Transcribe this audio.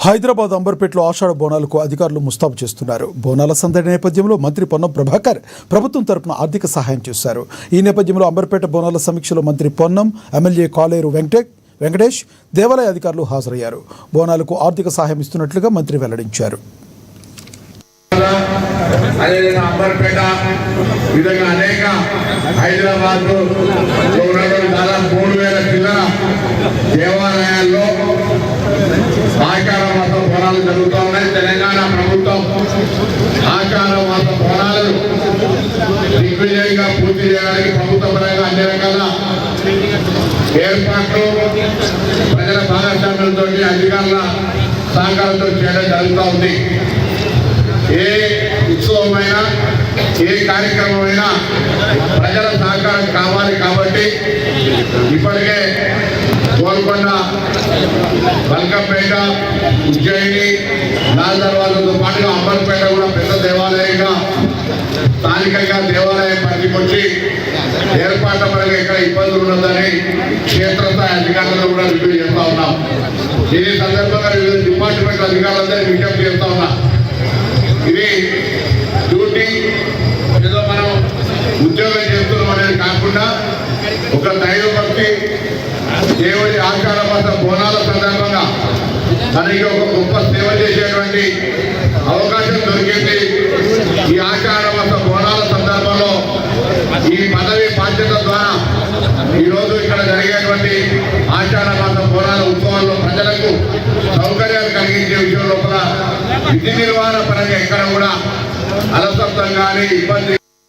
హైదరాబాద్ అంబర్పేటలో ఆషాఢ బోనాలకు అధికారులు ముస్తాబు చేస్తున్నారు. బోనాల సందడి నేపథ్యంలో మంత్రి పొన్నం ప్రభాకర్ ప్రభుత్వం తరపున ఆర్థిక సహాయం చేశారు. ఈ నేపథ్యంలో అంబర్పేట బోనాల సమీక్షలో మంత్రి పొన్నం, ఎమ్మెల్యే కాలేరు వెంకటేష్, దేవాలయ అధికారులు హాజరయ్యారు. బోనాలకు ఆర్థిక సహాయం ఇస్తున్నట్లుగా మంత్రి వెల్లడించారు. దేవాలయాల్లో ఆషాఢ మాస బోనాలు జరుగుతూ ఉన్నాయి. తెలంగాణ ప్రభుత్వం ఆషాఢ మాస బోనాలను దిగ్విజయంగా పూర్తి చేయడానికి ప్రభుత్వ పరంగా అన్ని రకాల ఏర్పాట్లు ప్రజల భాగస్వామ్యంతో అధికారుల సహకారంతో చేయడం జరుగుతూ ఉంది. ఏ ఉత్సవమైనా ఏ కార్యక్రమమైనా ప్రజల సహకారం కావాలి కాబట్టి ఇప్పటికే గోల్కొండ, బల్కంపేట, ఉజ్జయిని, లాల్ దర్వాజాతో పాటుగా అంబర్పేట కూడా పెద్ద దేవాలయంగా స్థానికంగా దేవాలయం పరిధికొచ్చి ఏర్పాట్ల పరంగా ఎక్కడ ఇబ్బందులు ఉన్నదని క్షేత్రస్థాయి అధికారులను కూడా రివ్యూ చేస్తా ఉన్నాం. దీని సందర్భంగా వివిధ డిపార్ట్మెంట్ అధికారులందరూ విజ్ఞప్తి చేస్తా ఉన్నాం. ఇది డ్యూటీ ఏదో మనం ఉద్యోగం చేస్తున్నాం అనేది కాకుండా ఒక దైవభక్తి దేవుడి ఆషాఢ మాస బోనాల సందర్భంగా మనకి ఒక గొప్ప సేవ చేసేటువంటి అవకాశం దొరికింది. ఈ ఆషాఢ మాస బోనాల సందర్భంలో ఈ పదవి బాధ్యత ద్వారా ఈరోజు ఇక్కడ జరిగేటువంటి ఆషాఢ మాస బోనాల ఉత్సవాల్లో ప్రజలకు సౌకర్యాలు కలిగించే విషయం లోపల విధి నిర్వహణ పరంగా ఎక్కడ కూడా అలసత్వం కానీ ఇబ్బంది